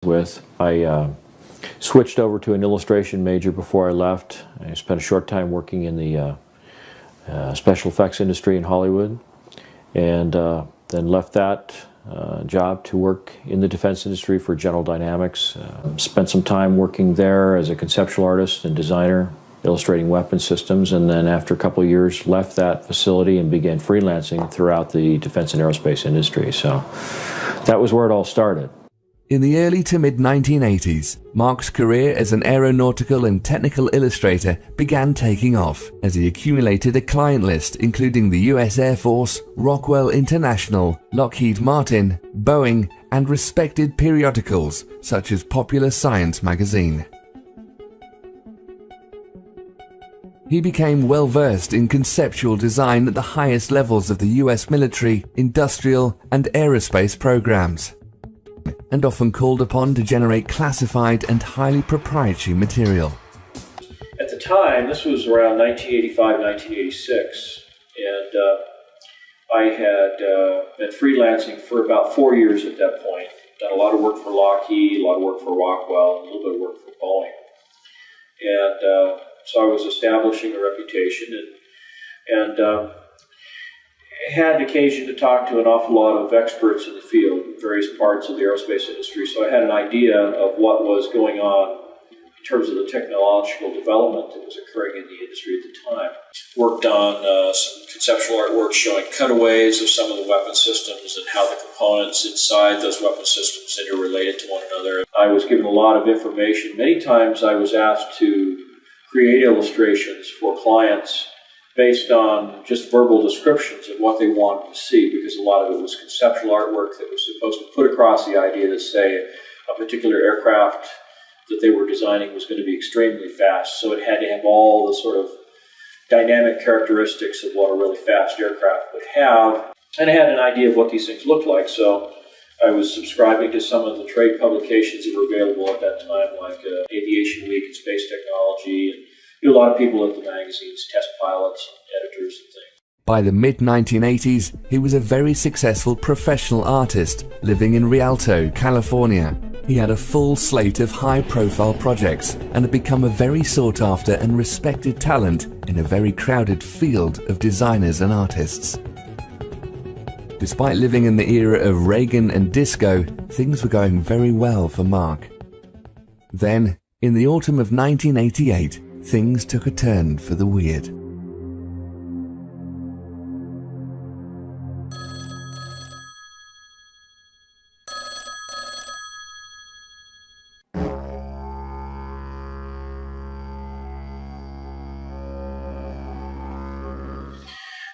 with. I switched over to an illustration major before I left. I spent a short time working in the special effects industry in Hollywood, and then left that job to work in the defense industry for General Dynamics. Spent some time working there as a conceptual artist and designer, illustrating weapon systems, and then after a couple of years left that facility and began freelancing throughout the defense and aerospace industry. So that was where it all started. In the early to mid-1980s, Mark's career as an aeronautical and technical illustrator began taking off as he accumulated a client list including the US Air Force, Rockwell International, Lockheed Martin, Boeing, and respected periodicals such as Popular Science magazine. He became well-versed in conceptual design at the highest levels of the US military, industrial, and aerospace programs, and often called upon to generate classified and highly proprietary material. At the time, this was around 1985, 1986, and I had been freelancing for about 4 years at that point. Done a lot of work for Lockheed, a lot of work for Rockwell, and a little bit of work for Boeing. And so I was establishing a reputation, and had occasion to talk to an awful lot of experts in the field, in various parts of the aerospace industry, so I had an idea of what was going on in terms of the technological development that was occurring in the industry at the time. Worked on some conceptual artwork showing cutaways of some of the weapon systems and how the components inside those weapon systems interrelated to one another. I was given a lot of information. Many times I was asked to create illustrations for clients based on just verbal descriptions of what they wanted to see, because a lot of it was conceptual artwork that was supposed to put across the idea that, say, a particular aircraft that they were designing was going to be extremely fast, so it had to have all the sort of dynamic characteristics of what a really fast aircraft would have, and I had an idea of what these things looked like, so I was subscribing to some of the trade publications that were available at that time, like Aviation Week and Space Technology, and a lot of people at the magazines, test pilots, editors, and things. By the mid-1980s, he was a very successful professional artist living in Rialto, California. He had a full slate of high-profile projects and had become a very sought-after and respected talent in a very crowded field of designers and artists. Despite living in the era of Reagan and disco, things were going very well for Mark. Then, in the autumn of 1988, things took a turn for the weird.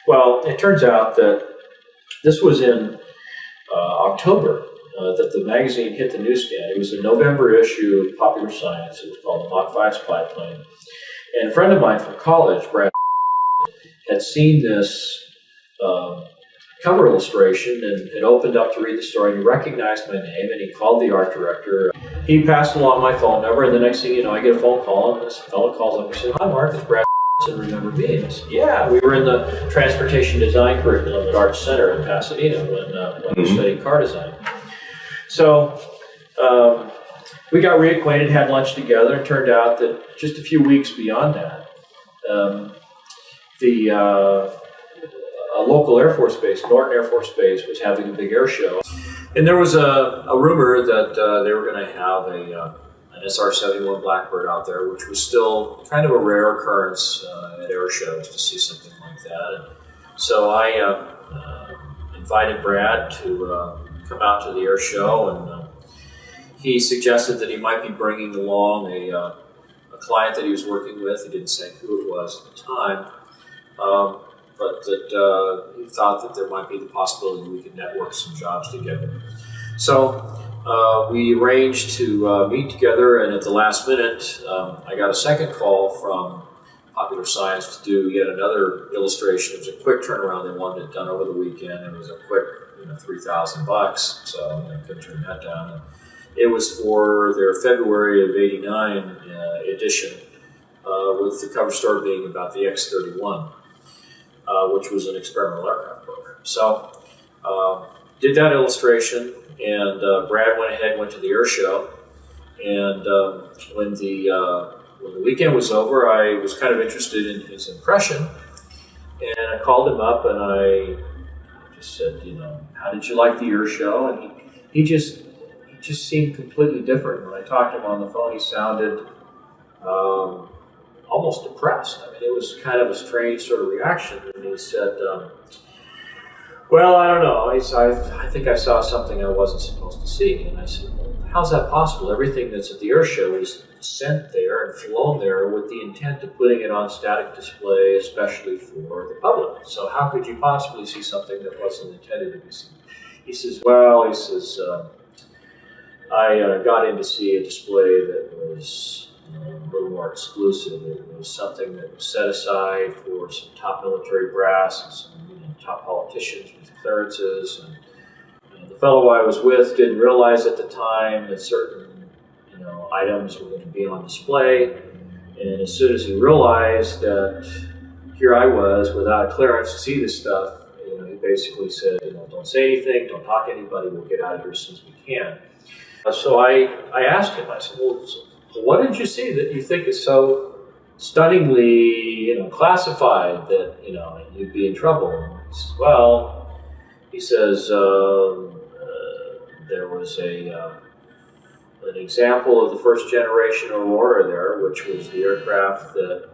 Well, it turns out that this was in October that the magazine hit the newsstand. It was a November issue of Popular Science. It was called the Mach 5 Spy Plane. And a friend of mine from college, Brad, had seen this cover illustration and had opened up to read the story, and he recognized my name, and he called the art director. He passed along my phone number, and the next thing you know, I get a phone call, and this fellow calls up and says, "Hi, Mark, it's Brad. And remember me?" And I said, "Yeah, we were in the transportation design curriculum at Arts Center in Pasadena when we studied car design." So we got reacquainted, had lunch together, and it turned out that just a few weeks beyond that, a local Air Force base, Norton Air Force Base, was having a big air show. And there was a rumor that they were going to have an SR-71 Blackbird out there, which was still kind of a rare occurrence at air shows to see something like that. And so I invited Brad to come out to the air show, and he suggested that he might be bringing along a client that he was working with. He didn't say who it was at the time, but that he thought that there might be the possibility we could network some jobs together. So we arranged to meet together, and at the last minute, I got a second call from Popular Science to do yet another illustration. It was a quick turnaround. They wanted it done over the weekend. It was a quick, $3,000, so I couldn't turn that down. And it was for their February of '89 edition, with the cover story being about the X-31, which was an experimental aircraft program. So did that illustration, and Brad went to the air show, And when the weekend was over, I was kind of interested in his impression, and I called him up and I just said, how did you like the Earth show? And he just seemed completely different. When I talked to him on the phone, he sounded almost depressed. I mean, it was kind of a strange sort of reaction. And he said, well, I don't know. I think I saw something I wasn't supposed to see. And I said, well, how's that possible? Everything that's at the Earth show is sent there and flown there with the intent of putting it on static display, especially for the public. So how could you possibly see something that wasn't intended to be seen? He says, well, I got in to see a display that was a little more exclusive. It was something that was set aside for some top military brass and some top politicians with clearances. And the fellow I was with didn't realize at the time that certain items were going to be on display. And as soon as he realized that here I was without a clearance to see this stuff, he basically said, don't say anything, don't talk to anybody, we'll get out of here as soon as we can. So I asked him, I said, well, what did you see that you think is so stunningly, classified that, you'd be in trouble? And he says, well, he says, there was an example of the first generation Aurora there, which was the aircraft that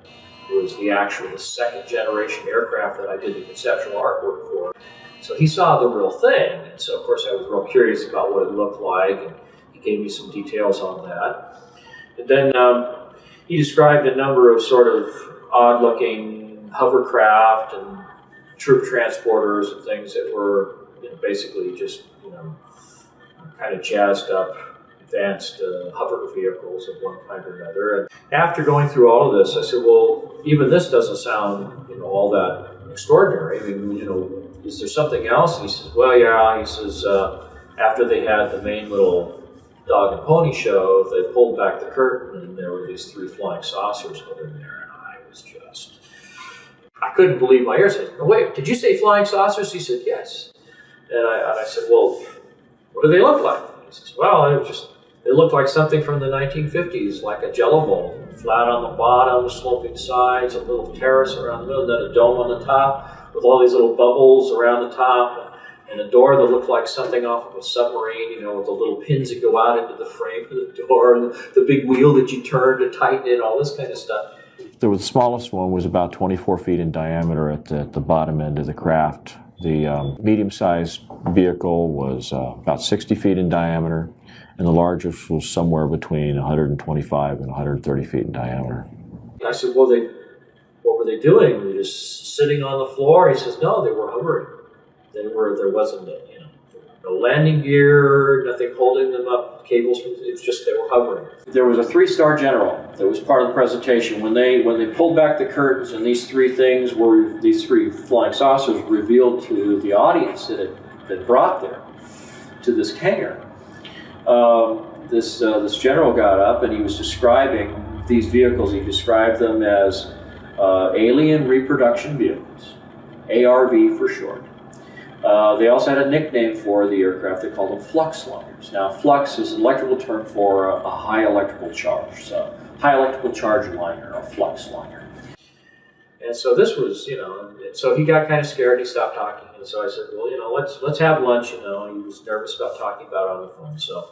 was the second generation aircraft that I did the conceptual artwork for. So he saw the real thing. And so of course I was real curious about what it looked like, and he gave me some details on that. And then he described a number of sort of odd-looking hovercraft and troop transporters and things that were basically just kind of jazzed up, advanced hover vehicles of one kind or another. And after going through all of this, I said, well, even this doesn't sound all that extraordinary. I mean, is there something else? And he says, well, yeah. He says, after they had the main little dog and pony show, they pulled back the curtain and there were these 3 flying saucers hovering there, and I couldn't believe my ears. I said, no, wait, did you say flying saucers? He said, yes. And I said, well, what do they look like? He says, well, it looked like something from the 1950s, like a jello bowl, flat on the bottom, sloping sides, a little terrace around the middle, then a dome on the top with all these little bubbles around the top, and a door that looked like something off of a submarine, with the little pins that go out into the frame of the door, and the big wheel that you turn to tighten it, all this kind of stuff. The smallest one was about 24 feet in diameter at the bottom end of the craft. The medium-sized vehicle was about 60 feet in diameter, and the largest was somewhere between 125 and 130 feet in diameter. I said, well, what were they doing? Were they just sitting on the floor? He says, no, they were hovering. There wasn't no landing gear, nothing holding them up, cables. It's just they were hovering. There was a 3-star general that was part of the presentation. When they pulled back the curtains and these 3 flying saucers revealed to the audience that had been brought there to this hangar. This general got up and he was describing these vehicles. He described them as alien reproduction vehicles, ARV for short. They also had a nickname for the aircraft. They called them flux liners. Now, flux is an electrical term for a high electrical charge. So, high electrical charge liner, a flux liner. And so this was, so he got kind of scared. He stopped talking. And so I said, well, let's have lunch. He was nervous about talking about it on the phone. So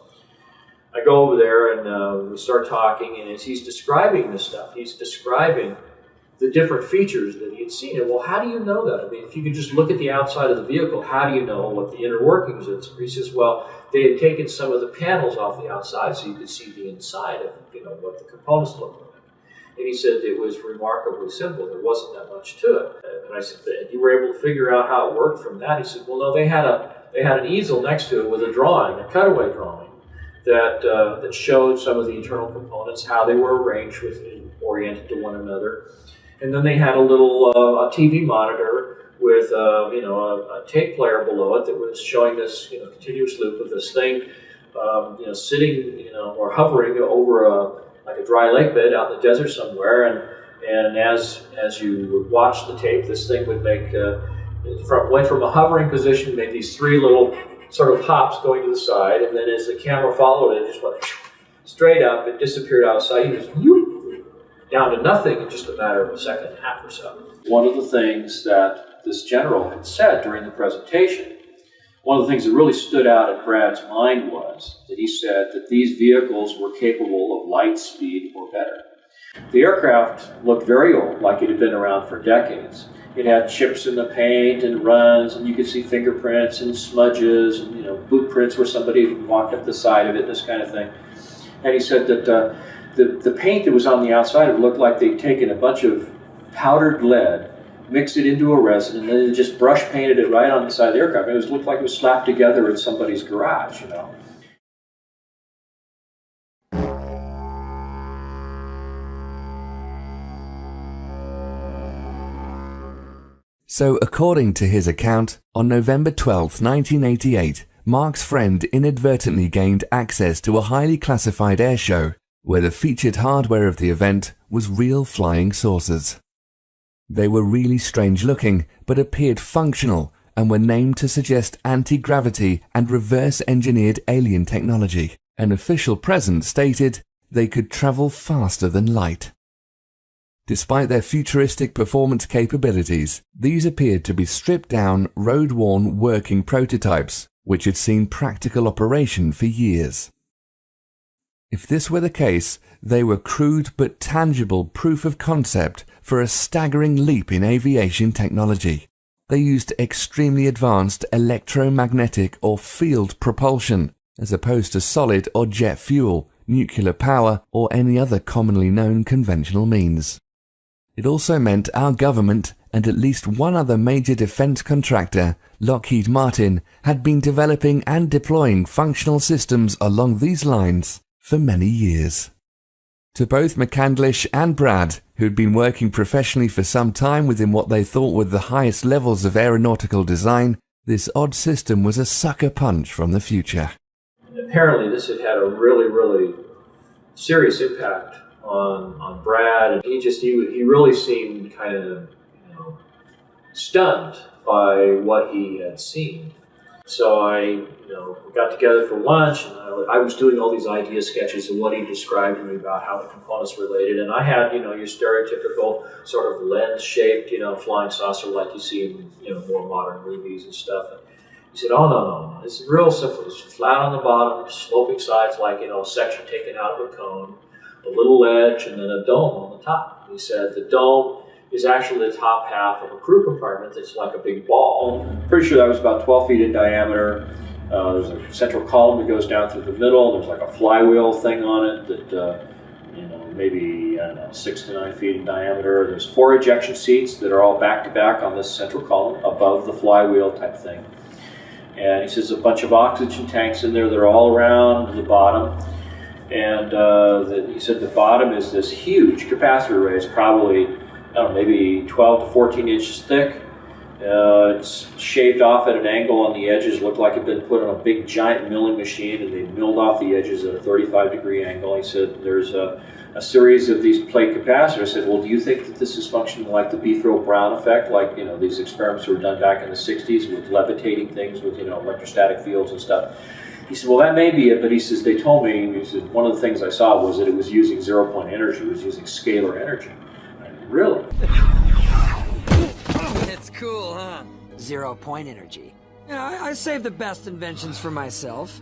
I go over there and we start talking. And as he's describing this stuff, he's describing the different features that he had seen. And well, how do you know that? I mean, if you could just look at the outside of the vehicle, how do you know what the inner workings is? He says, well, they had taken some of the panels off the outside so you could see the inside of, what the components looked like. And he said it was remarkably simple. There wasn't that much to it. And I said, you were able to figure out how it worked from that? He said, well, no, they had an easel next to it with a drawing, a cutaway drawing, that showed some of the internal components, how they were arranged oriented to one another. And then they had a little a TV monitor with a tape player below it that was showing this continuous loop of this thing sitting or hovering over like a dry lake bed out in the desert somewhere. And as you would watch the tape, this thing would went from a hovering position, made these 3 little sort of hops going to the side, and then as the camera followed it, just went straight up, it disappeared out of sight. He was down to nothing in just a matter of a second and a half or so. One of the things that this general had said during the presentation, one of the things that really stood out in Brad's mind was that he said that these vehicles were capable of light speed or better. The aircraft looked very old, like it had been around for decades. It had chips in the paint and runs, and you could see fingerprints and smudges and, you know, boot prints where somebody had walked up the side of it, this kind of thing. And he said that the paint that was on the outside, it looked like they'd taken a bunch of powdered lead, mixed it into a resin, and then just brush painted it right on the side of the aircraft. It looked like it was slapped together in somebody's garage, you know. So, according to his account, on November 12, 1988, Mark's friend inadvertently gained access to a highly classified airshow, where the featured hardware of the event was real flying saucers. They were really strange looking, but appeared functional, and were named to suggest anti-gravity and reverse-engineered alien technology. An official presence stated they could travel faster than light. Despite their futuristic performance capabilities, these appeared to be stripped-down, road-worn working prototypes, which had seen practical operation for years. If this were the case, they were crude but tangible proof of concept for a staggering leap in aviation technology. They used extremely advanced electromagnetic or field propulsion, as opposed to solid or jet fuel, nuclear power, or any other commonly known conventional means. It also meant our government and at least one other major defense contractor, Lockheed Martin, had been developing and deploying functional systems along these lines for many years. To both McCandlish and Brad, who'd been working professionally for some time within what they thought were the highest levels of aeronautical design, this odd system was a sucker punch from the future. Apparently this had a really serious impact on Brad, and he really seemed kind of, you know, stunned by what he had seen. So we got together for lunch, and I was doing all these idea sketches of what he described to me about how the components related, and I had, you know, your stereotypical sort of lens-shaped, you know, flying saucer like you see in, you know, more modern movies and stuff. And he said, "Oh no, this is real simple. It's flat on the bottom, sloping sides like, you know, a section taken out of a cone, a little ledge, and then a dome on the top." He said the dome is actually the top half of a crew compartment that's like a big ball. I'm pretty sure that was about 12 feet in diameter. There's a central column that goes down through the middle. There's like a flywheel thing on it that, you know, maybe, I don't know, 6 to 9 feet in diameter. There's 4 ejection seats that are all back to back on this central column above the flywheel type thing. And he says a bunch of oxygen tanks in there. They're all around the bottom. And he said the bottom is this huge capacitor array. It's probably, I don't know, maybe 12 to 14 inches thick. It's shaved off at an angle on the edges, looked like it had been put on a big giant milling machine, and they milled off the edges at a 35-degree angle. He said there's a series of these plate capacitors. I said, well, do you think that this is functioning like the Beethrow-Brown effect, like, you know, these experiments were done back in the 60s with levitating things with, you know, electrostatic fields and stuff? He said, well, that may be it, but he says, they told me, he said, one of the things I saw was that it was using zero-point energy, it was using scalar energy. I said, really? It's cool, huh? 0-point energy. Yeah, I save the best inventions for myself.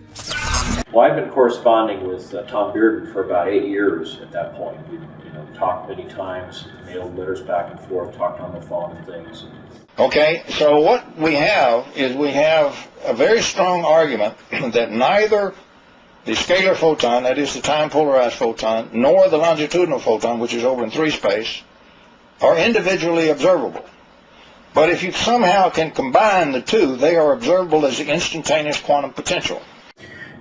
Well, I've been corresponding with Tom Bearden for about 8 years at that point. We, you know, talked many times, mailed letters back and forth, talked on the phone and things. Okay, so what we have is we have a very strong argument that neither the scalar photon, that is the time-polarized photon, nor the longitudinal photon, which is over in 3 space, are individually observable. But if you somehow can combine the two, they are observable as the instantaneous quantum potential.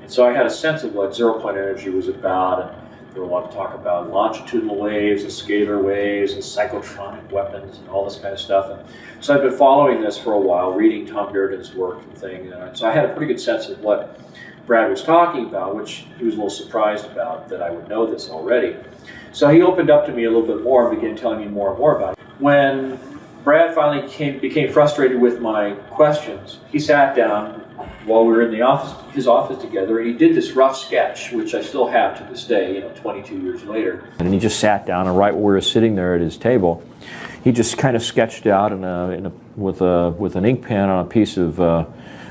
And so I had a sense of what zero-point energy was about, and there were a lot of talk about longitudinal waves and scalar waves and cyclotronic weapons and all this kind of stuff. And so I've been following this for a while, reading Tom Bearden's work and things. And so I had a pretty good sense of what Brad was talking about, which he was a little surprised about that I would know this already. So he opened up to me a little bit more and began telling me more and more about it. When Brad finally became frustrated with my questions, he sat down, while we were in the office, his office together, and he did this rough sketch, which I still have to this day, 22 years later. And he just sat down, and right where we were sitting there at his table, he just kind of sketched out with an ink pen on a piece of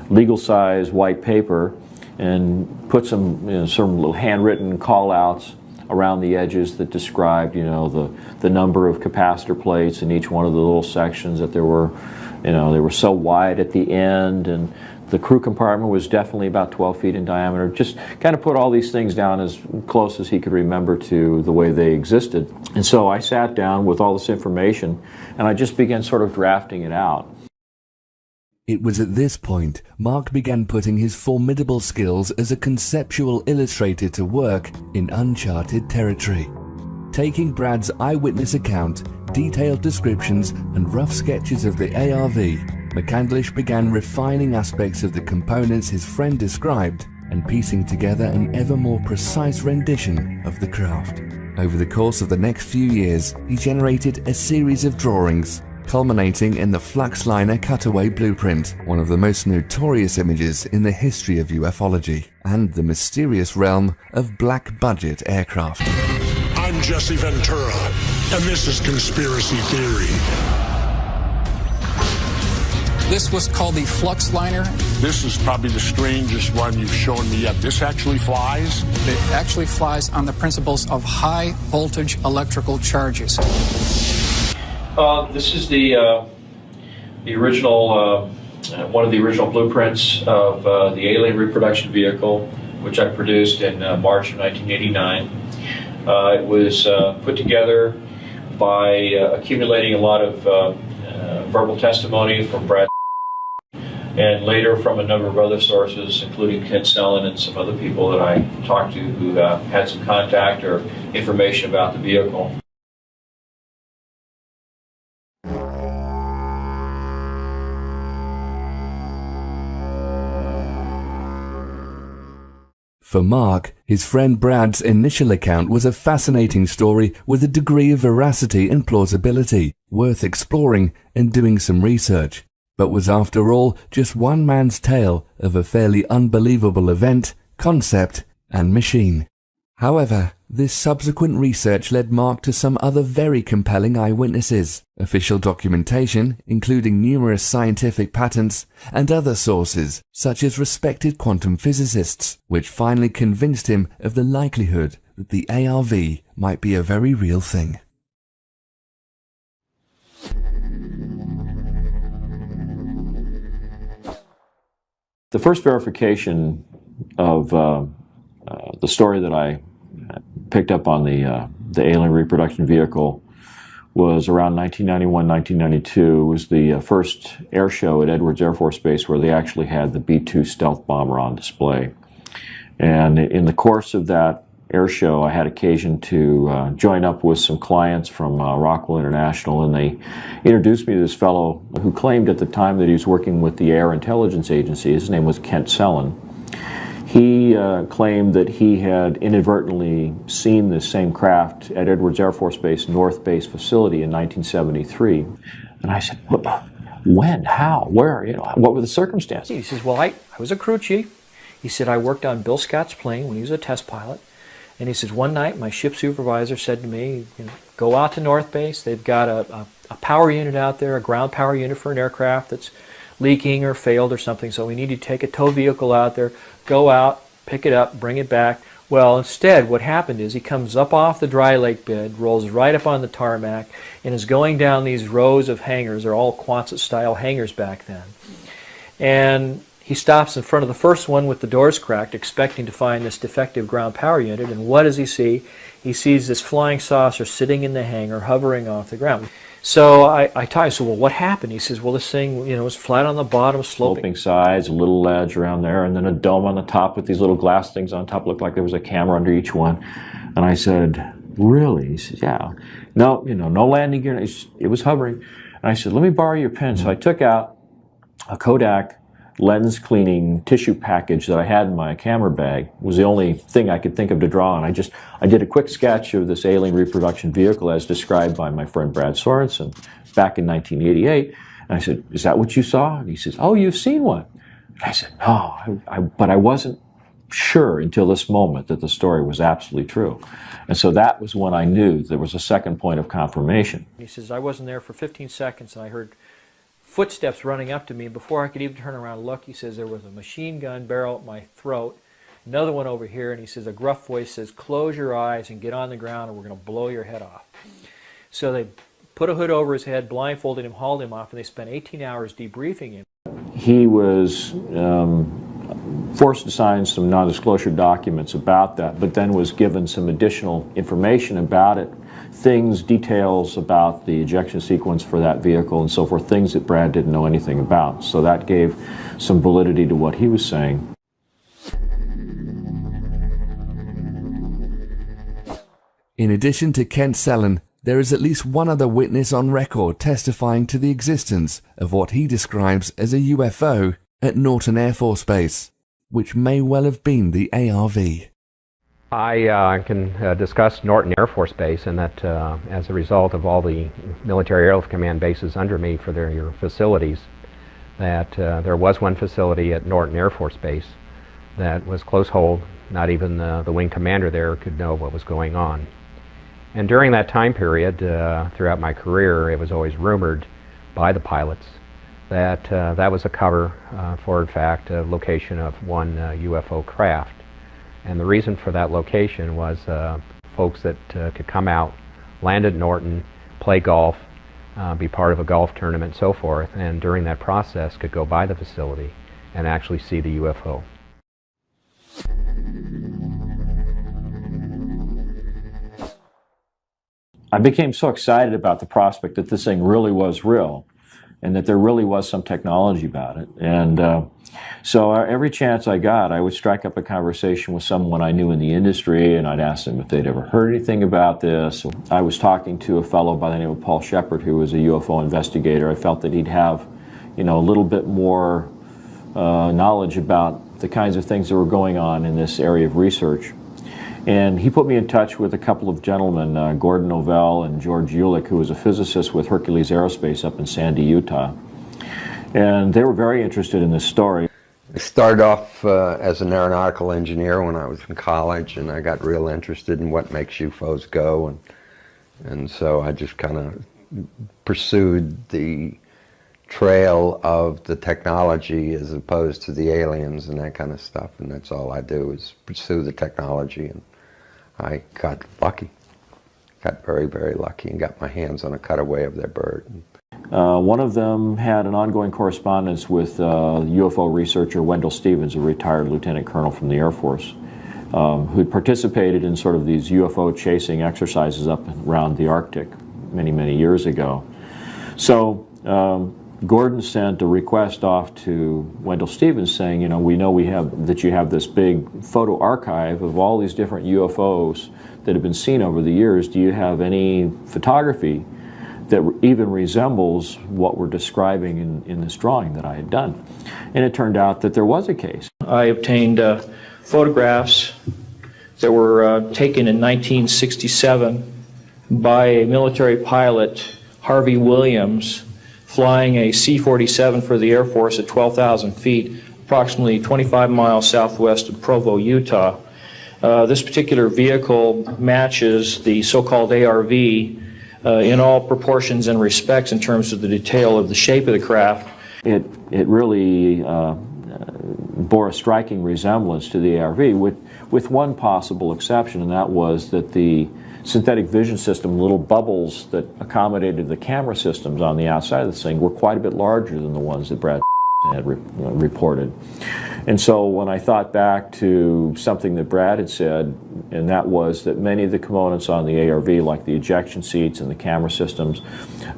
legal-size white paper, and put some some little handwritten call-outs around the edges that described the number of capacitor plates in each one of the little sections, that there were they were so wide at the end, and the crew compartment was definitely about 12 feet in diameter. Just kind of put all these things down as close as he could remember to the way they existed. And so I sat down with all this information, and I just began sort of drafting it out. It was at this point Mark began putting his formidable skills as a conceptual illustrator to work in uncharted territory. Taking Brad's eyewitness account, detailed descriptions and rough sketches of the ARV, McCandlish began refining aspects of the components his friend described and piecing together an ever more precise rendition of the craft. Over the course of the next few years, he generated a series of drawings, culminating in the Fluxliner cutaway blueprint, one of the most notorious images in the history of ufology, and the mysterious realm of black-budget aircraft. I'm Jesse Ventura, and this is Conspiracy Theory. This was called the Fluxliner. This is probably the strangest one you've shown me yet. This actually flies? It actually flies on the principles of high voltage electrical charges. This is the original, one of the original blueprints of the alien reproduction vehicle, which I produced in March of 1989. It was put together by accumulating a lot of verbal testimony from Brad, and later from a number of other sources, including Ken Sellen and some other people that I talked to who had some contact or information about the vehicle. For Mark, his friend Brad's initial account was a fascinating story with a degree of veracity and plausibility, worth exploring and doing some research, but was after all just one man's tale of a fairly unbelievable event, concept, and machine. However, this subsequent research led Mark to some other very compelling eyewitnesses, official documentation, including numerous scientific patents, and other sources, such as respected quantum physicists, which finally convinced him of the likelihood that the ARV might be a very real thing. The first verification of the story that I picked up on the alien reproduction vehicle was around 1991, 1992. It was the first air show at Edwards Air Force Base where they actually had the B-2 stealth bomber on display. And in the course of that air show, I had occasion to join up with some clients from Rockwell International, and they introduced me to this fellow who claimed at the time that he was working with the Air Intelligence Agency. His name was Kent Sellen. He claimed that he had inadvertently seen this same craft at Edwards Air Force Base North Base facility in 1973. And I said, when, how, where, what were the circumstances? He says, well, I was a crew chief. He said, I worked on Bill Scott's plane when he was a test pilot. And he says, one night my ship supervisor said to me, go out to North Base. They've got a power unit out there, a ground power unit for an aircraft that's leaking or failed or something, so we need to take a tow vehicle out there, go out, pick it up, bring it back. Well, instead, what happened is he comes up off the dry lake bed, rolls right up on the tarmac, and is going down these rows of hangars. They're all Quonset-style hangars back then. And he stops in front of the first one with the doors cracked, expecting to find this defective ground power unit, and what does he see? He sees this flying saucer sitting in the hangar, hovering off the ground. So I said, well, what happened? He says, well, this thing, was flat on the bottom, sloping sides, a little ledge around there, and then a dome on the top with these little glass things on top. Looked like there was a camera under each one. And I said, really? He said, yeah. No, no landing gear. It was hovering. And I said, let me borrow your pen. So I took out a Kodak lens cleaning tissue package that I had in my camera bag. It was the only thing I could think of to draw on. I did a quick sketch of this alien reproduction vehicle as described by my friend Brad Sorensen back in 1988. And I said, is that what you saw? And he says, oh, you've seen one. And I said, no, but I wasn't sure until this moment that the story was absolutely true. And so that was when I knew there was a second point of confirmation. He says, I wasn't there for 15 seconds and I heard footsteps running up to me. Before I could even turn around and look, he says, there was a machine gun barrel at my throat, another one over here, and he says, a gruff voice says, close your eyes and get on the ground or we're going to blow your head off. So they put a hood over his head, blindfolded him, hauled him off, and they spent 18 hours debriefing him. He was forced to sign some non-disclosure documents about that, but then was given some additional information about it, things, details about the ejection sequence for that vehicle and so forth, things that Brad didn't know anything about. So that gave some validity to what he was saying. In addition to Kent Sellen, there is at least one other witness on record testifying to the existence of what he describes as a UFO at Norton Air Force Base, which may well have been the ARV. I can discuss Norton Air Force Base, and that as a result of all the military airlift command bases under me for their facilities, that there was one facility at Norton Air Force Base that was close hold. Not even the wing commander there could know what was going on. And during that time period, throughout my career, it was always rumored by the pilots that that was a cover for, in fact, a location of one UFO craft. And the reason for that location was folks that could come out, land at Norton, play golf, be part of a golf tournament, and so forth, and during that process could go by the facility and actually see the UFO. I became so excited about the prospect that this thing really was real and that there really was some technology about it. And so every chance I got, I would strike up a conversation with someone I knew in the industry, and I'd ask them if they'd ever heard anything about this. I was talking to a fellow by the name of Paul Shepard, who was a UFO investigator. I felt that he'd have, a little bit more knowledge about the kinds of things that were going on in this area of research. And he put me in touch with a couple of gentlemen, Gordon Novell and George Ulick, who was a physicist with Hercules Aerospace up in Sandy, Utah. And they were very interested in this story. I started off as an aeronautical engineer when I was in college, and I got real interested in what makes UFOs go. And so I just kind of pursued the trail of the technology as opposed to the aliens and that kind of stuff. And that's all I do is pursue the technology. And I got lucky, got very, very lucky, and got my hands on a cutaway of their bird. One of them had an ongoing correspondence with UFO researcher Wendell Stevens, a retired lieutenant colonel from the Air Force, who participated in sort of these UFO chasing exercises up around the Arctic many, many years ago. So Gordon sent a request off to Wendell Stevens saying, we know that you have this big photo archive of all these different UFOs that have been seen over the years. Do you have any photography that even resembles what we're describing in this drawing that I had done? And it turned out that there was a case. I obtained photographs that were taken in 1967 by a military pilot, Harvey Williams, flying a C-47 for the Air Force at 12,000 feet, approximately 25 miles southwest of Provo, Utah. This particular vehicle matches the so-called ARV in all proportions and respects in terms of the detail of the shape of the craft. It really bore a striking resemblance to the ARV with one possible exception, and that was that the synthetic vision system, little bubbles that accommodated the camera systems on the outside of this thing, were quite a bit larger than the ones that Brad had reported. And so when I thought back to something that Brad had said, and that was that many of the components on the ARV, like the ejection seats and the camera systems,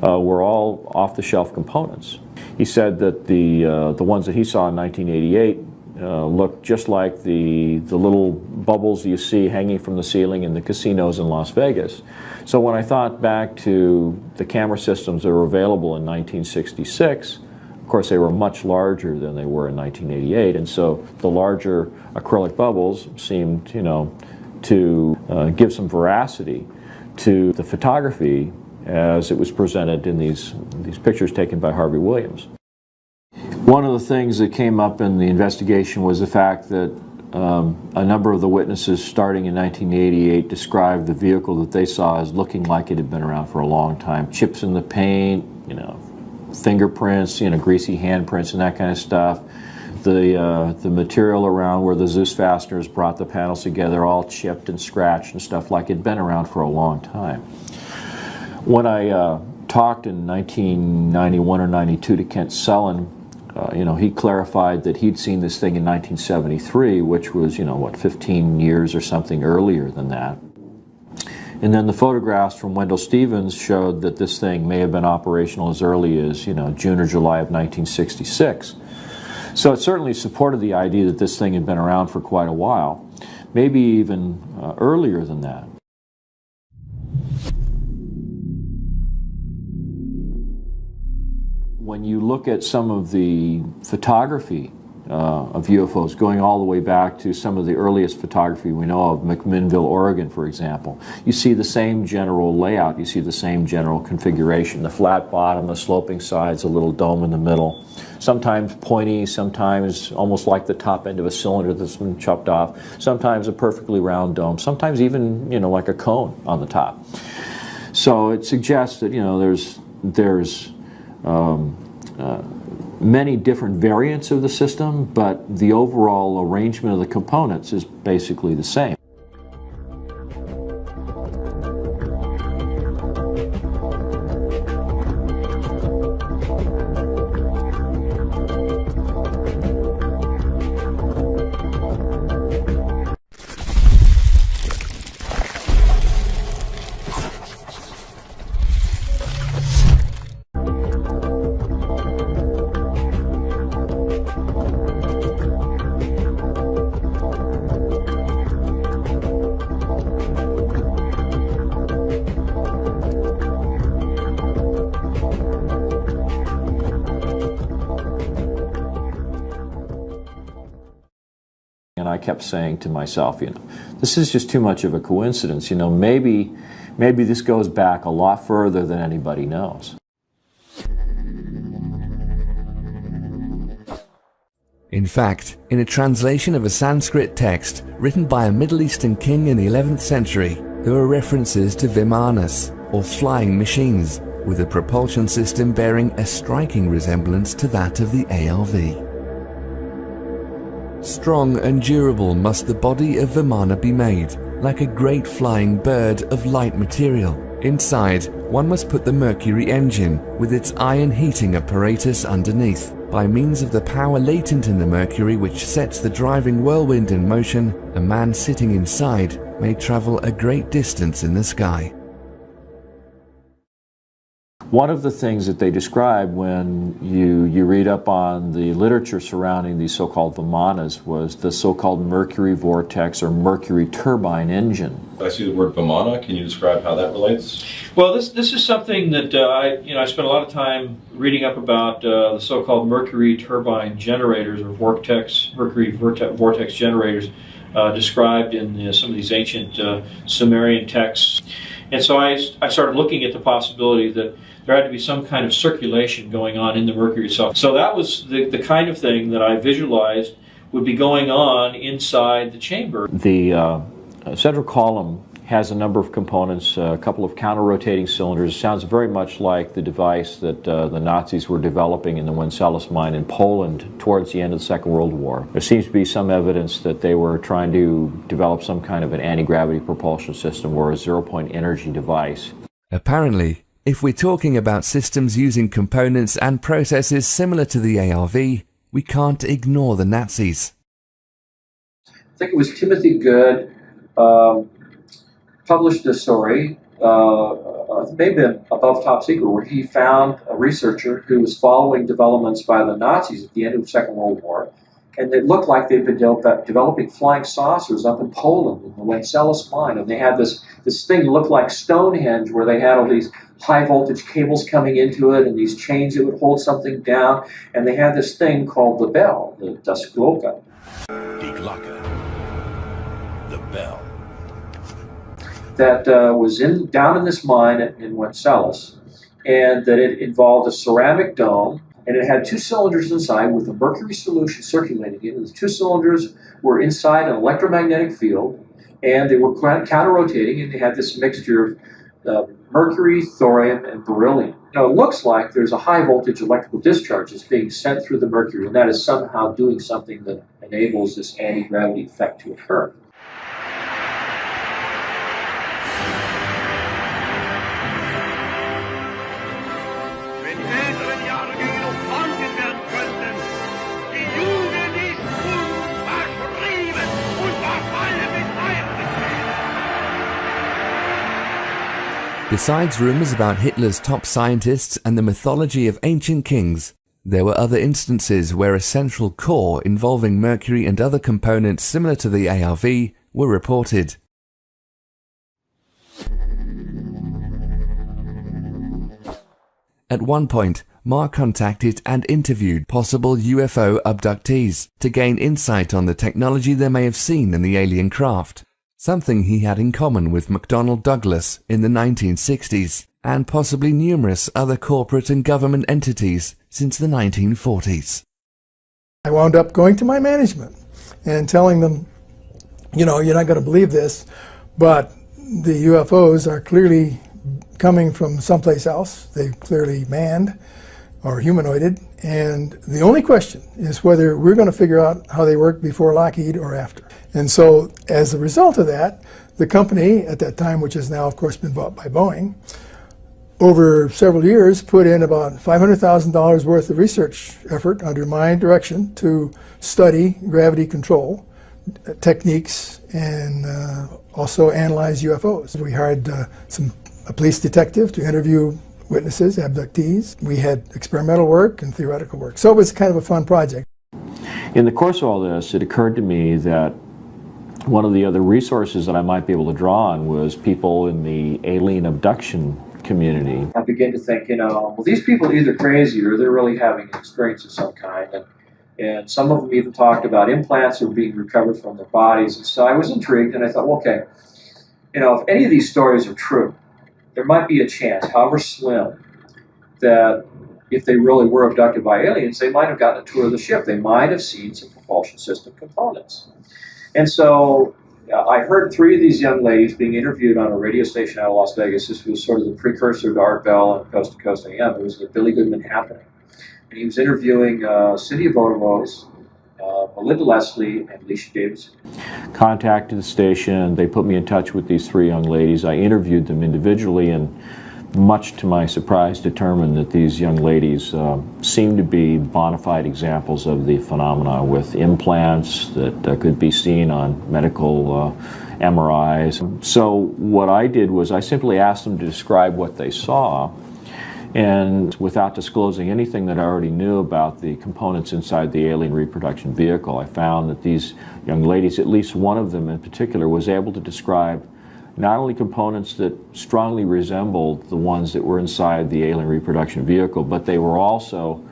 were all off-the-shelf components. He said that the ones that he saw in 1988 looked just like the little bubbles you see hanging from the ceiling in the casinos in Las Vegas. So when I thought back to the camera systems that were available in 1966, of course they were much larger than they were in 1988, and so the larger acrylic bubbles seemed, to give some veracity to the photography as it was presented in these pictures taken by Harvey Williams. One of the things that came up in the investigation was the fact that a number of the witnesses starting in 1988 described the vehicle that they saw as looking like it had been around for a long time. Chips in the paint, fingerprints, greasy handprints and that kind of stuff. The material around where the Zeus fasteners brought the panels together all chipped and scratched and stuff like it'd been around for a long time. When I talked in 1991 or 92 to Kent Sullen, he clarified that he'd seen this thing in 1973, which was, 15 years or something earlier than that. And then the photographs from Wendell Stevens showed that this thing may have been operational as early as, June or July of 1966. So it certainly supported the idea that this thing had been around for quite a while, maybe even earlier than that. When you look at some of the photography of UFOs, going all the way back to some of the earliest photography we know of, McMinnville, Oregon, for example, you see the same general layout, you see the same general configuration, the flat bottom, the sloping sides, a little dome in the middle, sometimes pointy, sometimes almost like the top end of a cylinder that's been chopped off, sometimes a perfectly round dome, sometimes even, like a cone on the top. So it suggests that, there's many different variants of the system, but the overall arrangement of the components is basically the same. And I kept saying to myself, this is just too much of a coincidence. Maybe this goes back a lot further than anybody knows. In fact, in a translation of a Sanskrit text written by a Middle Eastern king in the 11th century, there were references to Vimanas, or flying machines, with a propulsion system bearing a striking resemblance to that of the ARV. Strong and durable must the body of Vimana be made, like a great flying bird of light material. Inside, one must put the Mercury engine, with its iron heating apparatus underneath. By means of the power latent in the Mercury which sets the driving whirlwind in motion, a man sitting inside may travel a great distance in the sky. One of the things that they described when you read up on the literature surrounding these so-called Vimanas was the so-called Mercury vortex or Mercury turbine engine. I see the word Vimana. Can you describe how that relates? Well, this is something that I spent a lot of time reading up about the so-called Mercury turbine generators or Mercury vortex generators described in some of these ancient Sumerian texts. And so I started looking at the possibility that there had to be some kind of circulation going on in the Mercury itself. So that was the kind of thing that I visualized would be going on inside the chamber. The central column has a number of components, a couple of counter-rotating cylinders. It sounds very much like the device that the Nazis were developing in the Wenceslaus mine in Poland towards the end of the Second World War. There seems to be some evidence that they were trying to develop some kind of an anti-gravity propulsion system or a zero-point energy device. Apparently, if we're talking about systems using components and processes similar to the ARV, we can't ignore the Nazis. I think it was Timothy Good published a story, maybe above top secret, where he found a researcher who was following developments by the Nazis at the end of the Second World War, and it looked like they'd been developing flying saucers up in Poland in the Wenceslaus mine, and they had this thing that looked like Stonehenge, where they had all these high voltage cables coming into it and these chains that would hold something down, and they had this thing called the bell, the Das Glocke. Die Glocke. The bell. That was down in this mine in Wenceslaus, and that it involved a ceramic dome, and it had 2 cylinders inside with a mercury solution circulating in it. The 2 cylinders were inside an electromagnetic field, and they were counter-rotating, and they had this mixture of mercury, thorium, and beryllium. Now, it looks like there's a high-voltage electrical discharge that's being sent through the mercury, and that is somehow doing something that enables this anti-gravity effect to occur. Besides rumours about Hitler's top scientists and the mythology of ancient kings, there were other instances where a central core involving mercury and other components similar to the ARV were reported. At one point, Mark contacted and interviewed possible UFO abductees to gain insight on the technology they may have seen in the alien craft, something he had in common with McDonnell Douglas in the 1960s, and possibly numerous other corporate and government entities since the 1940s. I wound up going to my management and telling them, you know, you're not going to believe this, but the UFOs are clearly coming from someplace else. They're clearly manned or humanoided, and the only question is whether we're going to figure out how they work before Lockheed or after. And so as a result of that, the company at that time, which has now of course been bought by Boeing, over several years put in about $500,000 worth of research effort under my direction to study gravity control techniques and also analyze UFOs. We hired a police detective to interview witnesses, abductees. We had experimental work and theoretical work. So it was kind of a fun project. In the course of all this, it occurred to me that one of the other resources that I might be able to draw on was people in the alien abduction community. I began to think, you know, well, these people are either crazy or they're really having an experience of some kind. And some of them even talked about implants that were being recovered from their bodies. And so I was intrigued, and I thought, well, okay, you know, if any of these stories are true, there might be a chance, however slim, that if they really were abducted by aliens, they might have gotten a tour of the ship. They might have seen some propulsion system components. And so I heard 3 of these young ladies being interviewed on a radio station out of Las Vegas. This was sort of the precursor to Art Bell and Coast to Coast AM. It was the Billy Goodman Happening. And he was interviewing Cindy Bonovo's, Melinda Leslie, and Alicia Davidson. Contacted the station. They put me in touch with these 3 young ladies. I interviewed them individually, and much to my surprise determined that these young ladies seemed to be bona fide examples of the phenomena, with implants that could be seen on medical MRIs. So what I did was I simply asked them to describe what they saw, and without disclosing anything that I already knew about the components inside the alien reproduction vehicle, I found that these young ladies, at least one of them in particular, was able to describe not only components that strongly resembled the ones that were inside the alien reproduction vehicle, but they were also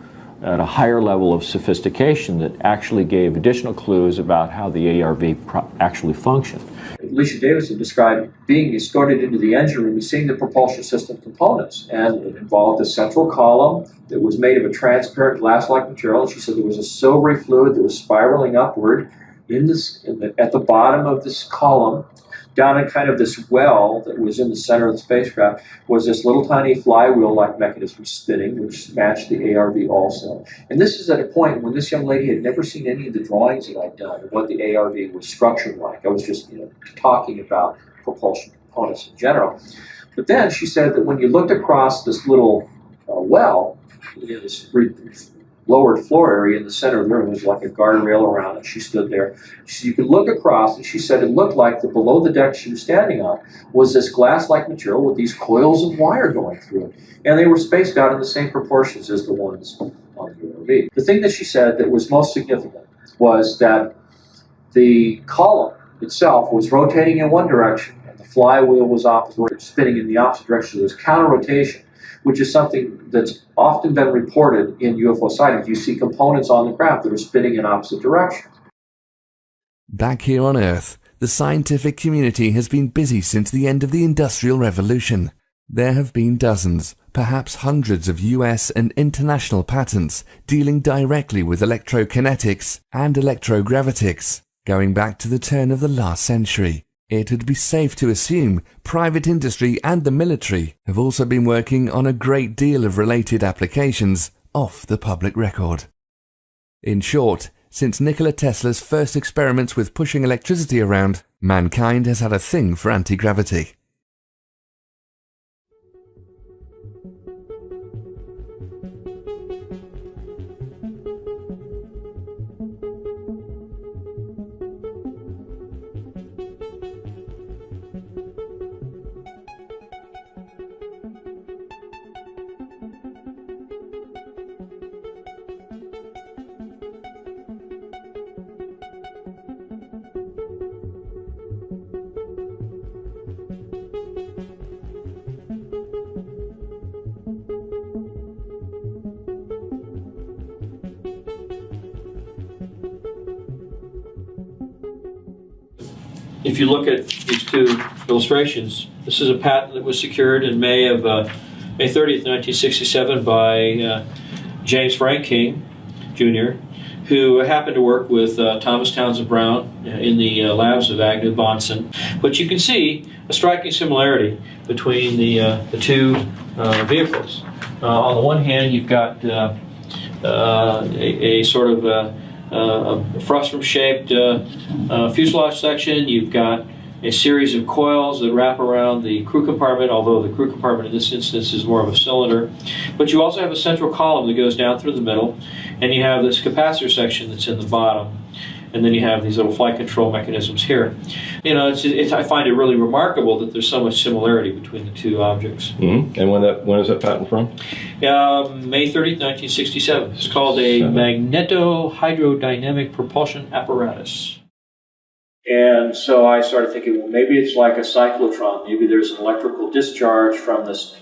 at a higher level of sophistication that actually gave additional clues about how the ARV actually functioned. Alicia Davidson described being escorted into the engine room and seeing the propulsion system components. And it involved a central column that was made of a transparent glass-like material. And she said there was a silvery fluid that was spiraling upward at the bottom of this column. Down in kind of this well that was in the center of the spacecraft was this little tiny flywheel-like mechanism spinning, which matched the ARV also. And this is at a point when this young lady had never seen any of the drawings that I'd done of what the ARV was structured like. I was just, you know, talking about propulsion components in general. But then she said that when you looked across this little well, you know, this lowered floor area in the center of the room, there was like a guardrail around it. She stood there. You could look across, and she said it looked like the below the deck she was standing on was this glass-like material with these coils of wire going through it. And they were spaced out in the same proportions as the ones on the UAV. The thing that she said that was most significant was that the column itself was rotating in one direction, and the flywheel was spinning in the opposite direction. There was counter-rotation, which is something that's often been reported in UFO sightings. You see components on the craft that are spinning in opposite directions. Back here on Earth, the scientific community has been busy since the end of the Industrial Revolution. There have been dozens, perhaps hundreds of US and international patents dealing directly with electrokinetics and electrogravitics, going back to the turn of the last century. It would be safe to assume private industry and the military have also been working on a great deal of related applications off the public record. In short, since Nikola Tesla's first experiments with pushing electricity around, mankind has had a thing for anti-gravity. If you look at these two illustrations, this is a patent that was secured in May 30th, 1967 by James Frank King, Jr., who happened to work with Thomas Townsend Brown in the labs of Agnew Bonson. But you can see a striking similarity between the two vehicles. On the one hand, you've got a sort of a frustrum-shaped fuselage section. You've got a series of coils that wrap around the crew compartment, although the crew compartment in this instance is more of a cylinder. But you also have a central column that goes down through the middle, and you have this capacitor section that's in the bottom. And then you have these little flight control mechanisms here. You know, I find it really remarkable that there's so much similarity between the two objects. Mm-hmm. And when is that patent from? May 30th, 1967. It's called a magneto-hydrodynamic propulsion apparatus. And so I started thinking, well, maybe it's like a cyclotron. Maybe there's an electrical discharge from this.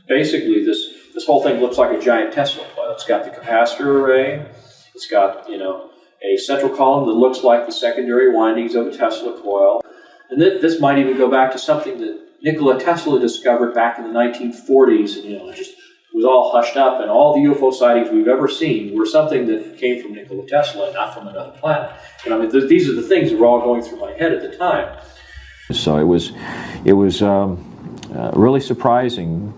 Basically, this whole thing looks like a giant Tesla coil. It's got the capacitor array. It's got, you know, a central column that looks like the secondary windings of a Tesla coil. And this might even go back to something that Nikola Tesla discovered back in the 1940s. And, you know, it just was all hushed up. And all the UFO sightings we've ever seen were something that came from Nikola Tesla and not from another planet. And I mean, these are the things that were all going through my head at the time. So it was really surprising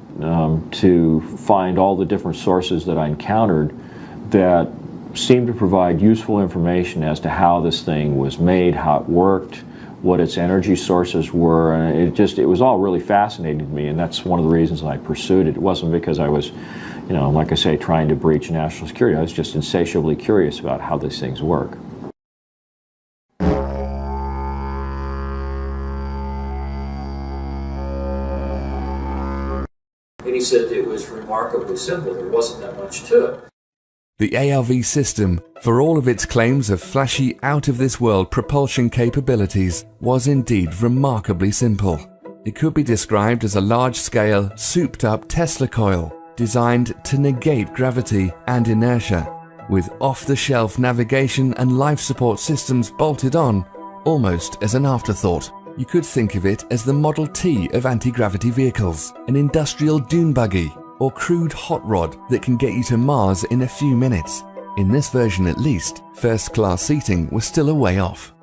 to find all the different sources that I encountered that seemed to provide useful information as to how this thing was made, how it worked, what its energy sources were, and it was all really fascinating to me, and that's one of the reasons I pursued it. It wasn't because I was, you know, like I say, trying to breach national security. I was just insatiably curious about how these things work. And he said it was remarkably simple. There wasn't that much to it. The ARV system, for all of its claims of flashy, out-of-this-world propulsion capabilities, was indeed remarkably simple. It could be described as a large-scale, souped-up Tesla coil, designed to negate gravity and inertia, with off-the-shelf navigation and life support systems bolted on, almost as an afterthought. You could think of it as the Model T of anti-gravity vehicles, an industrial dune buggy, or crude hot rod that can get you to Mars in a few minutes. In this version at least, first-class seating was still a way off.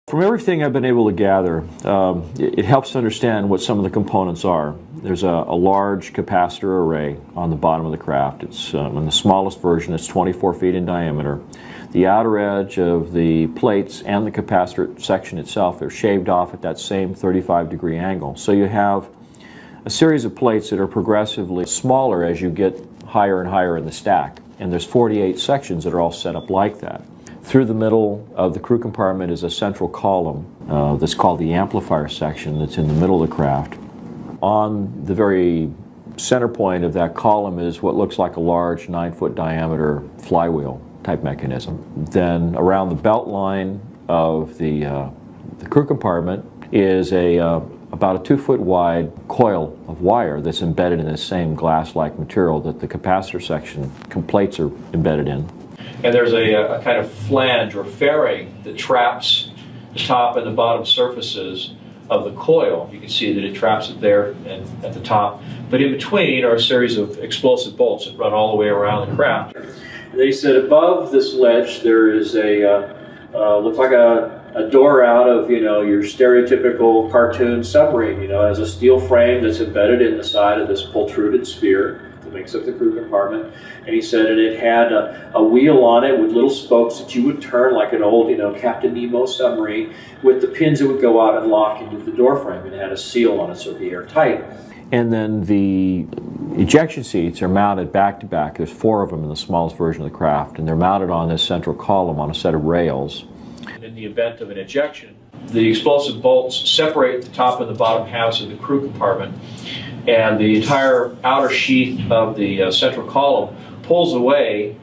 From everything I've been able to gather, it helps to understand what some of the components are. There's a large capacitor array on the bottom of the craft. It's in the smallest version, it's 24 feet in diameter. The outer edge of the plates and the capacitor section itself are shaved off at that same 35-degree angle. So you have a series of plates that are progressively smaller as you get higher and higher in the stack. And there's 48 sections that are all set up like that. Through the middle of the crew compartment is a central column that's called the amplifier section that's in the middle of the craft. On the very center point of that column is what looks like a large 9-foot diameter flywheel type mechanism. Then around the belt line of the crew compartment is about a 2-foot wide coil of wire that's embedded in the same glass-like material that the capacitor section plates are embedded in. And there's a kind of flange or fairing that traps the top and the bottom surfaces of the coil. You can see that it traps it there and at the top. But in between are a series of explosive bolts that run all the way around the craft. They said above this ledge there is a, looks like a door out of, you know, your stereotypical cartoon submarine. You know, it has a steel frame that's embedded in the side of this protruded sphere that makes up the crew compartment. And he said it had a wheel on it with little spokes that you would turn like an old, you know, Captain Nemo submarine, with the pins that would go out and lock into the door frame, and it had a seal on it so it'd be airtight. And then the ejection seats are mounted back to back. There's 4 of them in the smallest version of the craft, and they're mounted on this central column on a set of rails. In the event of an ejection, the explosive bolts separate the top and the bottom halves of the crew compartment, and the entire outer sheath of the central column pulls away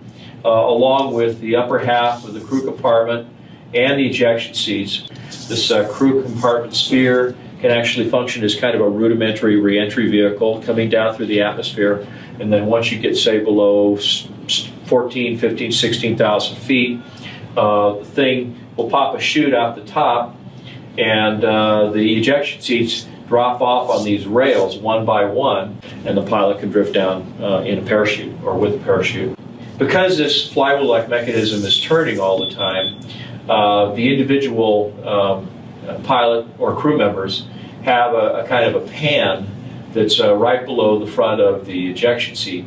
along with the upper half of the crew compartment and the ejection seats. This crew compartment sphere can actually function as kind of a rudimentary re-entry vehicle coming down through the atmosphere, and then once you get, say, below 14, 15, 16,000 feet, the thing will pop a chute out the top, and the ejection seats drop off on these rails one by one, and the pilot can drift down in a parachute or with a parachute. Because this flywheel-like mechanism is turning all the time, the individual pilot or crew members have a kind of a pan that's right below the front of the ejection seat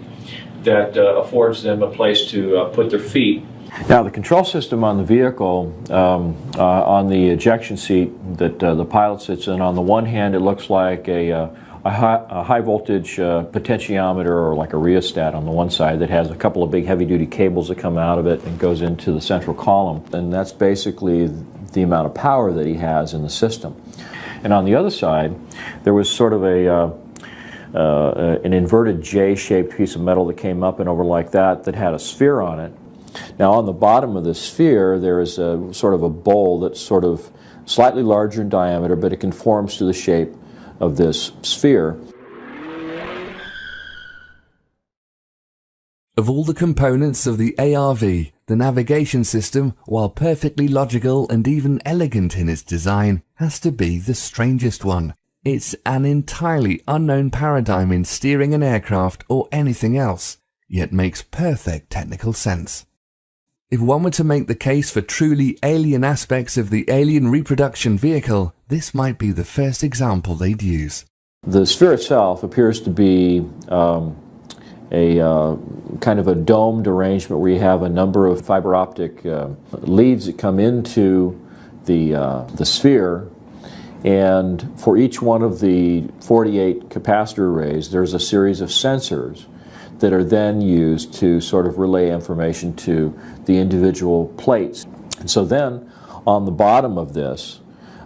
that affords them a place to put their feet. Now, the control system on the vehicle, on the ejection seat that the pilot sits in, on the one hand it looks like a high voltage potentiometer, or like a rheostat on the one side, that has a couple of big heavy duty cables that come out of it and goes into the central column. And that's basically the amount of power that he has in the system. And on the other side, there was sort of an inverted J-shaped piece of metal that came up and over like that had a sphere on it. Now, on the bottom of the sphere, there is a sort of a bowl that's sort of slightly larger in diameter, but it conforms to the shape of this sphere. Of all the components of the ARV, the navigation system, while perfectly logical and even elegant in its design, has to be the strangest one. It's an entirely unknown paradigm in steering an aircraft or anything else, yet makes perfect technical sense. If one were to make the case for truly alien aspects of the alien reproduction vehicle, this might be the first example they'd use. The sphere itself appears to be a kind of a domed arrangement where you have a number of fiber optic leads that come into the sphere, and for each one of the 48 capacitor arrays there's a series of sensors that are then used to sort of relay information to the individual plates. And so then on the bottom of this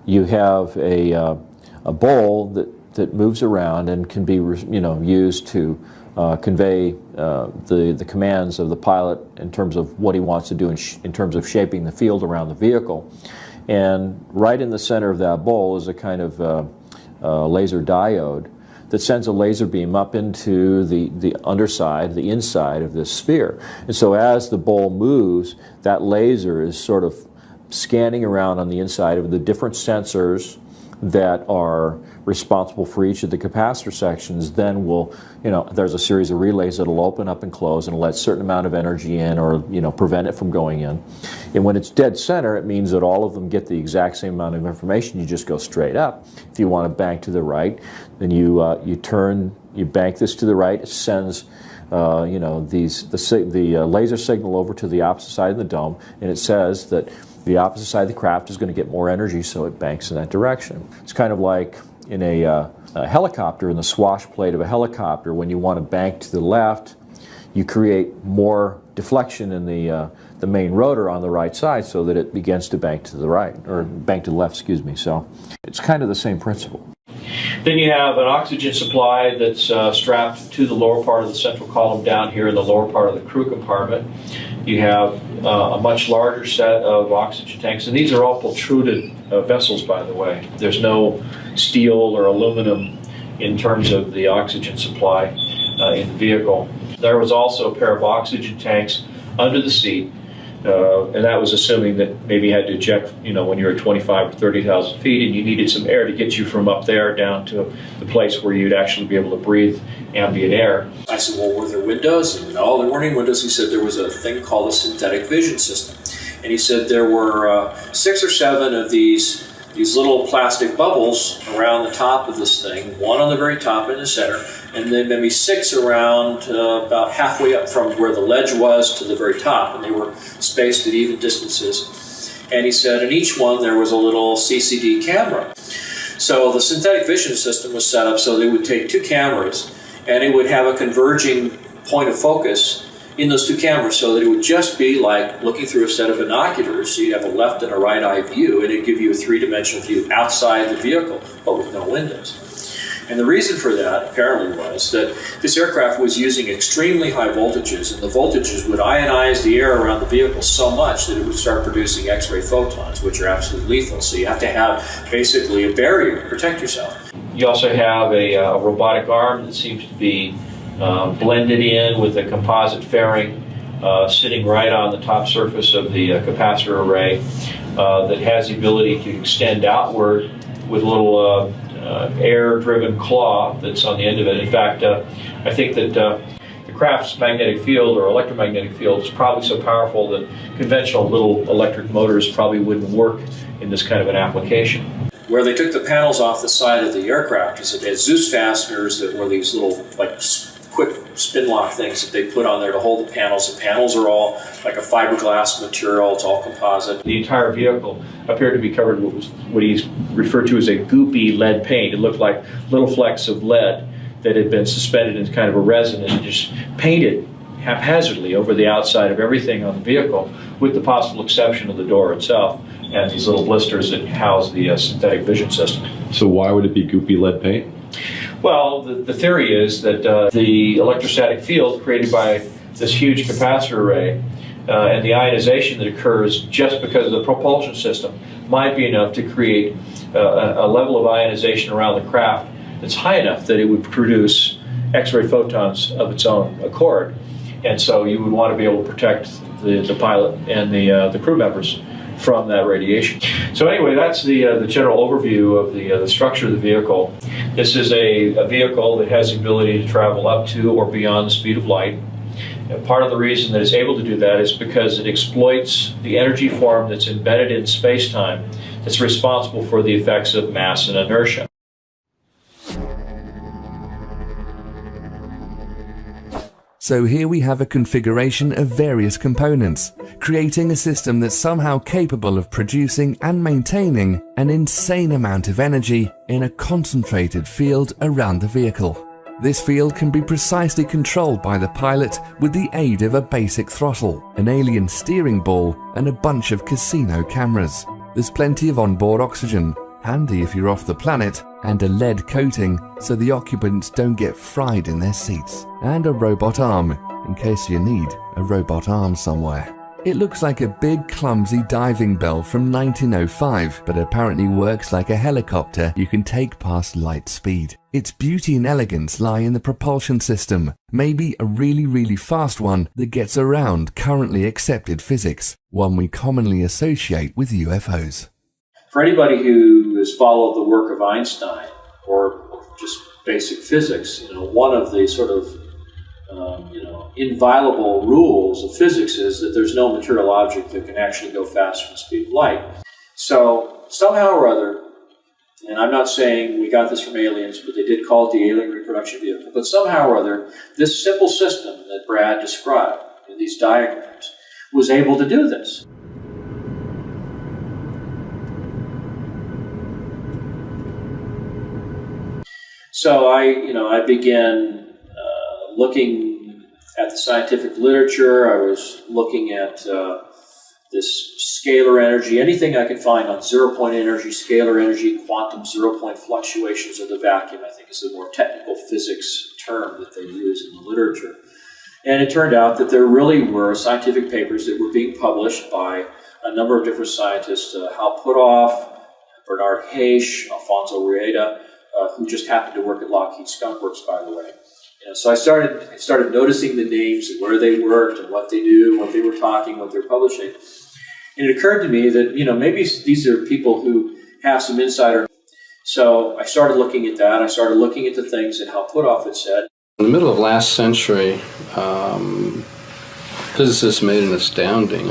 you have a bowl that moves around and can be used to convey the commands of the pilot in terms of what he wants to do in terms of shaping the field around the vehicle. And right in the center of that bowl is a kind of laser diode that sends a laser beam up into the underside, the inside of this sphere. And so as the bowl moves, that laser is sort of scanning around on the inside of the different sensors that are responsible for each of the capacitor sections. Then there's a series of relays that will open up and close and let a certain amount of energy in, or prevent it from going in. And when it's dead center, it means that all of them get the exact same amount of information. You just go straight up. If you want to bank to the right, then you bank this to the right. It sends the laser signal over to the opposite side of the dome, and it says that the opposite side of the craft is going to get more energy, so it banks in that direction. It's kind of like in a helicopter, in the swash plate of a helicopter. When you want to bank to the left, you create more deflection in the main rotor on the right side so that it begins to bank to the right, or bank to the left, excuse me. So it's kind of the same principle. Then you have an oxygen supply that's strapped to the lower part of the central column down here in the lower part of the crew compartment. You have a much larger set of oxygen tanks, and these are all protruded vessels, by the way. There's no steel or aluminum in terms of the oxygen supply in the vehicle. There was also a pair of oxygen tanks under the seat And that was assuming that maybe you had to eject, when you're at 25 or 30,000 feet, and you needed some air to get you from up there down to the place where you'd actually be able to breathe ambient air. I said, well, were there windows? And no, there weren't any windows. He said there was a thing called a synthetic vision system. And he said there were 6 or 7 of these little plastic bubbles around the top of this thing, one on the very top in the center, and then maybe 6 around about halfway up from where the ledge was to the very top, and they were spaced at even distances. And he said in each one there was a little CCD camera. So the synthetic vision system was set up so they would take 2 cameras and it would have a converging point of focus in those 2 cameras, so that it would just be like looking through a set of binoculars. So you'd have a left and a right eye view, and it'd give you a 3-dimensional view outside the vehicle, but with no windows. And the reason for that, apparently, was that this aircraft was using extremely high voltages, and the voltages would ionize the air around the vehicle so much that it would start producing X-ray photons, which are absolutely lethal. So you have to have basically a barrier to protect yourself. You also have a robotic arm that seems to be blended in with a composite fairing sitting right on the top surface of the capacitor array that has the ability to extend outward with a little air-driven claw that's on the end of it. In fact, I think that the craft's magnetic field or electromagnetic field is probably so powerful that conventional little electric motors probably wouldn't work in this kind of an application. Where they took the panels off the side of the aircraft is that they had Zeus fasteners that were these little, like, quick spin lock things that they put on there to hold the panels. The panels are all like a fiberglass material, it's all composite. The entire vehicle appeared to be covered with what he's referred to as a goopy lead paint. It looked like little flecks of lead that had been suspended in kind of a resin and just painted haphazardly over the outside of everything on the vehicle, with the possible exception of the door itself and these little blisters that house the synthetic vision system. So why would it be goopy lead paint? Well, the theory is that the electrostatic field created by this huge capacitor array and the ionization that occurs just because of the propulsion system might be enough to create a level of ionization around the craft that's high enough that it would produce X-ray photons of its own accord. And so you would want to be able to protect the pilot and the crew members from that radiation. So anyway, that's the general overview of the structure of the vehicle. This is a vehicle that has the ability to travel up to or beyond the speed of light. And part of the reason that it's able to do that is because it exploits the energy form that's embedded in space-time that's responsible for the effects of mass and inertia. So here we have a configuration of various components, creating a system that's somehow capable of producing and maintaining an insane amount of energy in a concentrated field around the vehicle. This field can be precisely controlled by the pilot with the aid of a basic throttle, an alien steering ball, and a bunch of casino cameras. There's plenty of onboard oxygen, handy if you're off the planet, and a lead coating so the occupants don't get fried in their seats, and a robot arm in case you need a robot arm somewhere. It looks like a big clumsy diving bell from 1905, but apparently works like a helicopter you can take past light speed. Its beauty and elegance lie in the propulsion system, maybe a really fast one that gets around currently accepted physics, one we commonly associate with UFOs. For anybody who has followed the work of Einstein or just basic physics, one of the sort of inviolable rules of physics is that there's no material object that can actually go faster than the speed of light. So somehow or other, and I'm not saying we got this from aliens, but they did call it the alien reproduction vehicle, but somehow or other, this simple system that Brad described in these diagrams was able to do this. So I began looking at the scientific literature. I was looking at this scalar energy, anything I could find on zero-point energy, scalar energy, quantum zero-point fluctuations of the vacuum, I think is the more technical physics term that they use in the literature. And it turned out that there really were scientific papers that were being published by a number of different scientists, Hal Puthoff, Bernard Heish, Alfonso Rueda, who just happened to work at Lockheed Skunk Works, by the way. And so I started noticing the names and where they worked and what they do, what they were talking, what they're publishing. And it occurred to me that, maybe these are people who have some insider. So I started looking at that. I started looking at the things that Hal Puthoff had said. In the middle of last century, physicists made an astounding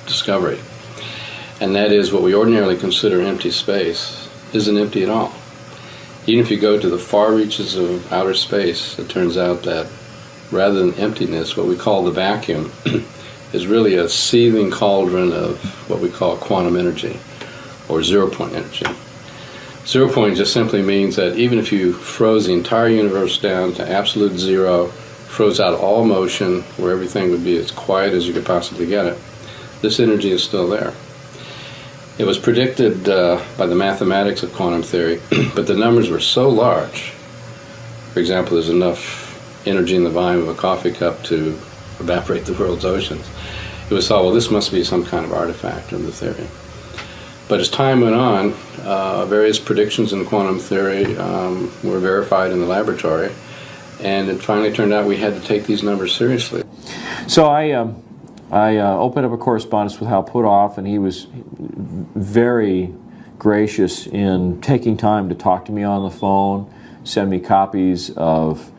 discovery. And that is what we ordinarily consider empty space isn't empty at all. Even if you go to the far reaches of outer space, it turns out that rather than emptiness, what we call the vacuum is really a seething cauldron of what we call quantum energy, or zero-point energy. Zero-point just simply means that even if you froze the entire universe down to absolute zero, froze out all motion, where everything would be as quiet as you could possibly get it, this energy is still there. It was predicted by the mathematics of quantum theory, but the numbers were so large. For example, there's enough energy in the volume of a coffee cup to evaporate the world's oceans. It was thought, well, this must be some kind of artifact of the theory. But as time went on, various predictions in quantum theory were verified in the laboratory, and it finally turned out we had to take these numbers seriously. So I opened up a correspondence with Hal Puthoff, and he was very gracious in taking time to talk to me on the phone, send me copies of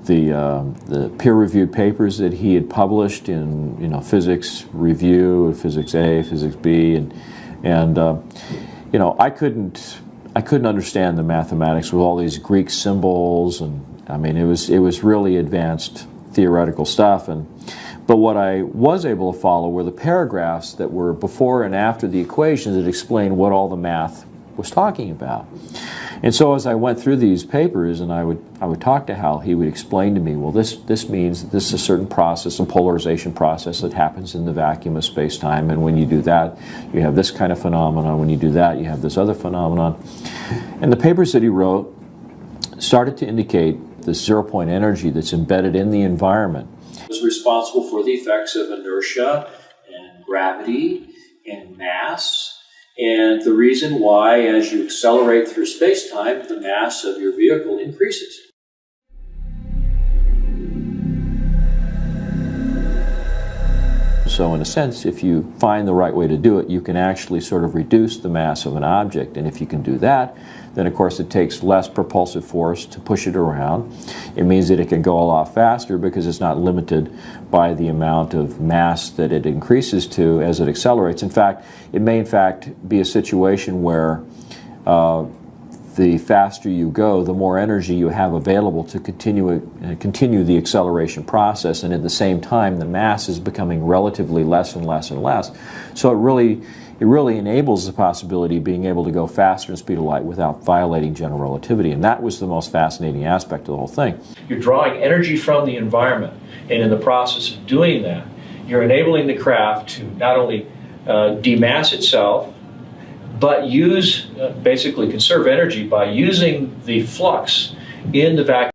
the peer-reviewed papers that he had published in Physics Review, Physics A, Physics B, and I couldn't understand the mathematics with all these Greek symbols, and I mean it was really advanced theoretical stuff. But what I was able to follow were the paragraphs that were before and after the equations that explained what all the math was talking about. And so as I went through these papers and I would talk to Hal, he would explain to me, well, this means that this is a certain process, a polarization process that happens in the vacuum of space-time, and when you do that, you have this kind of phenomenon. When you do that, you have this other phenomenon. And the papers that he wrote started to indicate this zero-point energy that's embedded in the environment. Was responsible for the effects of inertia and gravity and mass, and the reason why, as you accelerate through space-time, the mass of your vehicle increases. So in a sense, if you find the right way to do it, you can actually sort of reduce the mass of an object. And if you can do that, then of course it takes less propulsive force to push it around. It means that it can go a lot faster because it's not limited by the amount of mass that it increases to as it accelerates. In fact, it may in fact be a situation where the faster you go, the more energy you have available to continue the acceleration process, and at the same time the mass is becoming relatively less and less and less. So it really enables the possibility of being able to go faster than the speed of light without violating general relativity, and that was the most fascinating aspect of the whole thing. You're drawing energy from the environment, and in the process of doing that, you're enabling the craft to not only demass itself, but basically conserve energy by using the flux in the vacuum.